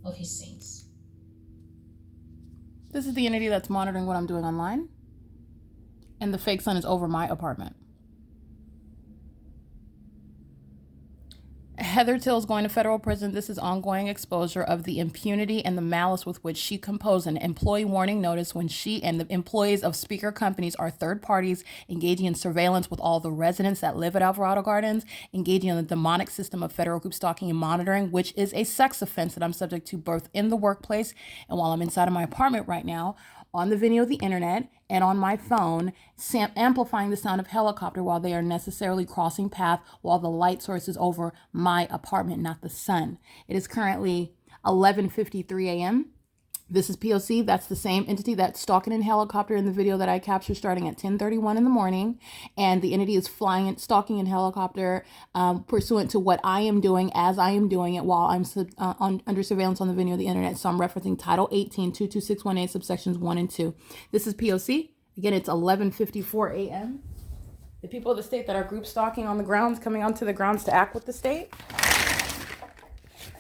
of his saints. This is the entity that's monitoring what I'm doing online. And the fake sun is over my apartment. Heather Till's going to federal prison. This is ongoing exposure of the impunity and the malice with which she composed an employee warning notice when she and the employees of speaker companies are third parties engaging in surveillance with all the residents that live at Alvarado Gardens, engaging in the demonic system of federal group stalking and monitoring, which is a sex offense that I'm subject to both in the workplace and while I'm inside of my apartment right now, on the video of the internet and on my phone, amplifying the sound of helicopter while they are necessarily crossing path while the light source is over my apartment, not the sun. It is currently 11:53 a.m. This is P.O.C. That's the same entity that's stalking in helicopter in the video that I captured starting at 10:31 in the morning. And the entity is stalking in helicopter pursuant to what I am doing as I am doing it while I'm under surveillance on the video of the internet. So I'm referencing Title 18, 22618, subsections 1 and 2. This is P.O.C. Again, it's 11:54 a.m. The people of the state that are group stalking on the grounds, coming onto the grounds to act with the state.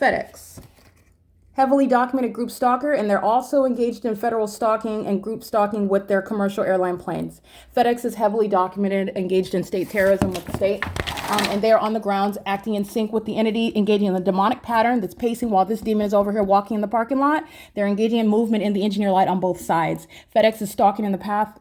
FedEx. Heavily documented group stalker, and they're also engaged in federal stalking and group stalking with their commercial airline planes. FedEx is heavily documented, engaged in state terrorism with the state, and they are on the grounds acting in sync with the entity, engaging in the demonic pattern that's pacing while this demon is over here walking in the parking lot. They're engaging in movement in the engineer light on both sides. FedEx is stalking in the path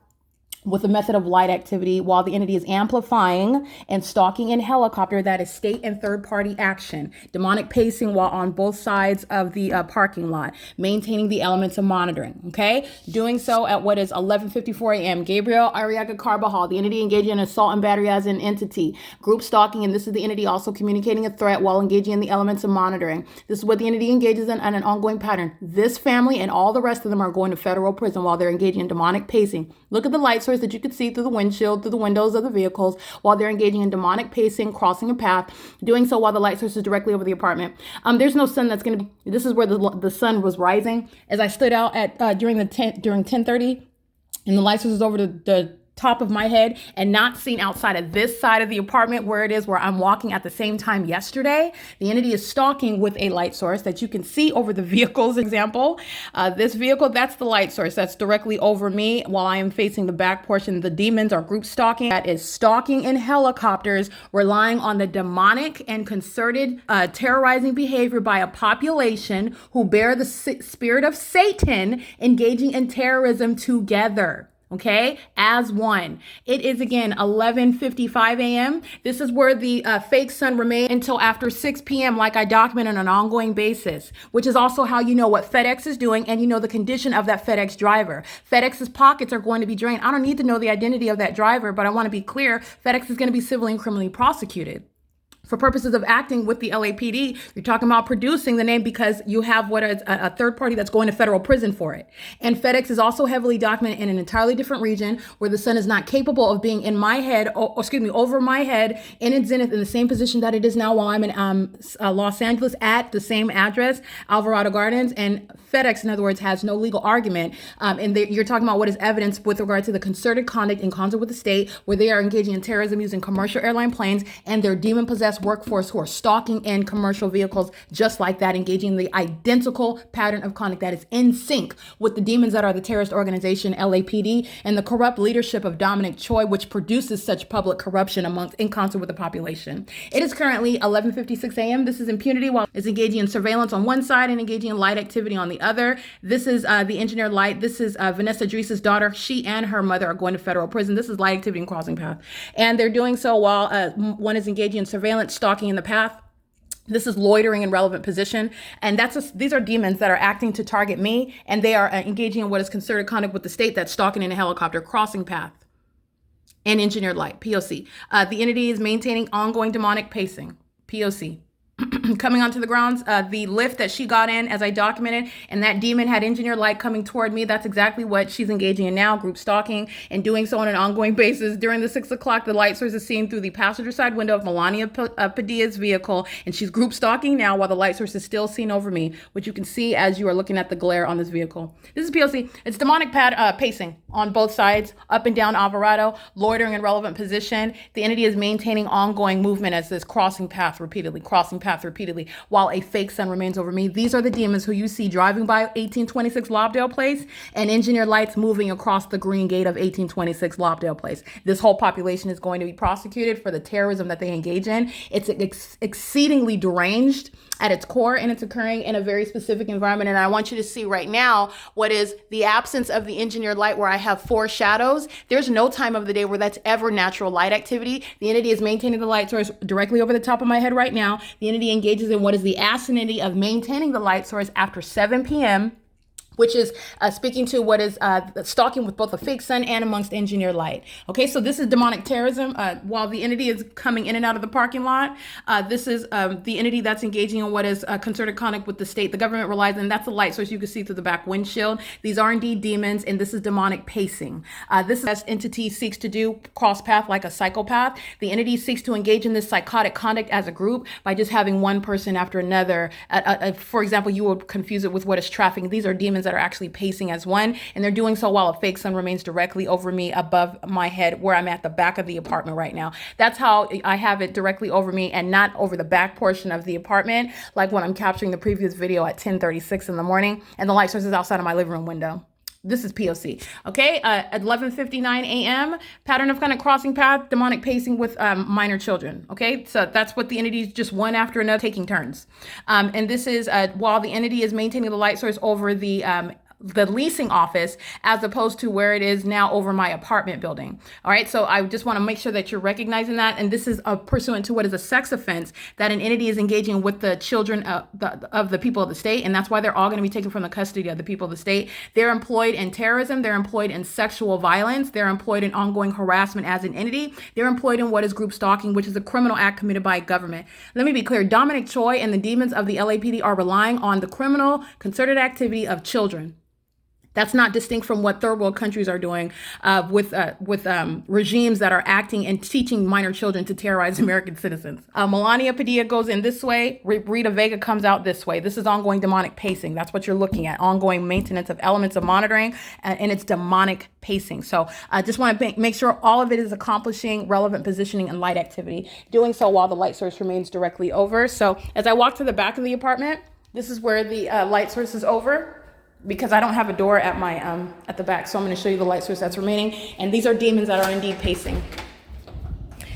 with a method of light activity while the entity is amplifying and stalking in helicopter. That is state and third party action. Demonic pacing while on both sides of the parking lot, maintaining the elements of monitoring, okay? Doing so at what is 11:54 a.m. Gabriel Arriaga Carbajal, the entity engaging in assault and battery as an entity. Group stalking, and this is the entity also communicating a threat while engaging in the elements of monitoring. This is what the entity engages in an ongoing pattern. This family and all the rest of them are going to federal prison while they're engaging in demonic pacing. Look at the light source that you could see through the windshield, through the windows of the vehicles, while they're engaging in demonic pacing, crossing a path, doing so while the light source is directly over the apartment. There's no sun that's going to be, this is where the sun was rising. As I stood out at during 10:30, and the light source is over the top of my head and not seen outside of this side of the apartment where it is where I'm walking at the same time yesterday. The entity is stalking with a light source that you can see over the vehicles. Example, this vehicle, that's the light source that's directly over me while I am facing the back portion. The demons are group stalking. That is stalking in helicopters, relying on the demonic and concerted terrorizing behavior by a population who bear the spirit of Satan, engaging in terrorism together. Okay, as one. It is again 11:55 a.m. This is where the fake sun remains until after 6 p.m. like I document on an ongoing basis, which is also how you know what FedEx is doing and you know the condition of that FedEx driver. FedEx's pockets are going to be drained. I don't need to know the identity of that driver, but I want to be clear, FedEx is going to be civilly and criminally prosecuted. For purposes of acting with the LAPD, you're talking about producing the name because you have what is a third party that's going to federal prison for it. And FedEx is also heavily documented in an entirely different region where the sun is not capable of being in my head, over my head in its zenith in the same position that it is now while I'm in Los Angeles at the same address, Alvarado Gardens. And FedEx, in other words, has no legal argument. You're talking about what is evidence with regard to the concerted conduct in concert with the state where they are engaging in terrorism using commercial airline planes and their demon-possessed workforce who are stalking in commercial vehicles just like that, engaging in the identical pattern of conduct that is in sync with the demons that are the terrorist organization LAPD and the corrupt leadership of Dominic Choi, which produces such public corruption in concert with the population. It is currently 11:56 a.m. This is impunity while it's engaging in surveillance on one side and engaging in light activity on the other. This is the engineer light. This is Vanessa Dreese's daughter. She and her mother are going to federal prison. This is light activity and crossing path. And they're doing so while one is engaging in surveillance, stalking in the path. This is loitering in relevant position. And these are demons that are acting to target me. And they are engaging in what is concerted conduct with the state that's stalking in a helicopter, crossing path. And engineered light, P.O.C. The entity is maintaining ongoing demonic pacing, P.O.C. Coming onto the grounds, the lift that she got in as I documented, and that demon had engineered light coming toward me. That's exactly what she's engaging in now, group stalking, and doing so on an ongoing basis. During the 6 o'clock, the light source is seen through the passenger side window of Melania Padilla's vehicle, and she's group stalking now while the light source is still seen over me, which you can see as you are looking at the glare on this vehicle. This is P.O.C. It's demonic pacing on both sides, up and down Alvarado, loitering in relevant position. The entity is maintaining ongoing movement as this crossing path repeatedly, while a fake sun remains over me. These are the demons who you see driving by 1826 Lobdell Place and engineer lights moving across the green gate of 1826 Lobdell Place. This whole population is going to be prosecuted for the terrorism that they engage in. It's exceedingly deranged at its core, and it's occurring in a very specific environment. And I want you to see right now what is the absence of the engineered light, where I have 4 shadows. There's no time of the day where that's ever natural light activity. The entity is maintaining the light source directly over the top of my head right now. The entity engages in what is the asininity of maintaining the light source after 7 p.m., which is speaking to what is stalking with both a fake sun and amongst engineered light. Okay, so this is demonic terrorism. While the entity is coming in and out of the parking lot, this is the entity that's engaging in what is concerted conduct with the state. The government relies on, that's the light source you can see through the back windshield. These are indeed demons, and this is demonic pacing. This entity seeks to do cross path like a psychopath. The entity seeks to engage in this psychotic conduct as a group by just having one person after another. For example, you would confuse it with what is trafficking. These are demons that are actually pacing as one, and they're doing so while a fake sun remains directly over me above my head, where I'm at the back of the apartment right now. That's how I have it directly over me and not over the back portion of the apartment, like when I'm capturing the previous video at 10:36 in the morning, and the light source is outside of my living room window. This is P.O.C. Okay, at 11:59 a.m., pattern of kind of crossing path, demonic pacing with minor children. Okay, so that's what the entity is, just one after another, taking turns. And this is while the entity is maintaining the light source over the leasing office, as opposed to where it is now over my apartment building. All right, so I just want to make sure that you're recognizing that. And this is pursuant to what is a sex offense that an entity is engaging with the children of the people of the state. And that's why they're all going to be taken from the custody of the people of the state. They're employed in terrorism. They're employed in sexual violence. They're employed in ongoing harassment as an entity. They're employed in what is group stalking, which is a criminal act committed by government. Let me be clear. Dominic Choi and the demons of the LAPD are relying on the criminal concerted activity of children. That's not distinct from what third world countries are doing with regimes that are acting and teaching minor children to terrorize American citizens. Melania Padilla goes in this way. Rita Vega comes out this way. This is ongoing demonic pacing. That's what you're looking at. Ongoing maintenance of elements of monitoring, and it's demonic pacing. So I just want to make sure all of it is accomplishing relevant positioning and light activity, doing so while the light source remains directly over. So as I walk to the back of the apartment, this is where the light source is over, because I don't have a door at my at the back. So I'm going to show you the light source that's remaining. And these are demons that are indeed pacing.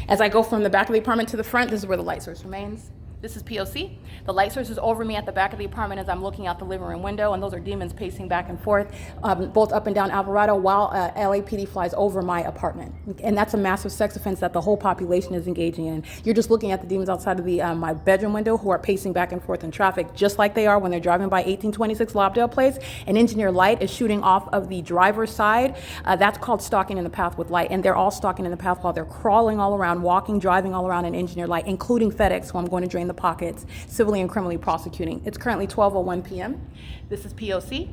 As I go from the back of the apartment to the front, this is where the light source remains. This is P.O.C. The light source is over me at the back of the apartment as I'm looking out the living room window, and those are demons pacing back and forth, both up and down Alvarado, while LAPD flies over my apartment. And that's a massive sex offense that the whole population is engaging in. You're just looking at the demons outside of the my bedroom window who are pacing back and forth in traffic, just like they are when they're driving by 1826 Lobdell Place. An engineer light is shooting off of the driver's side. That's called stalking in the path with light, and they're all stalking in the path while they're crawling all around, walking, driving all around an engineer light, including FedEx, who I'm going to drain the pockets, civilly and criminally prosecuting. It's currently 12:01 p.m. This is P.O.C.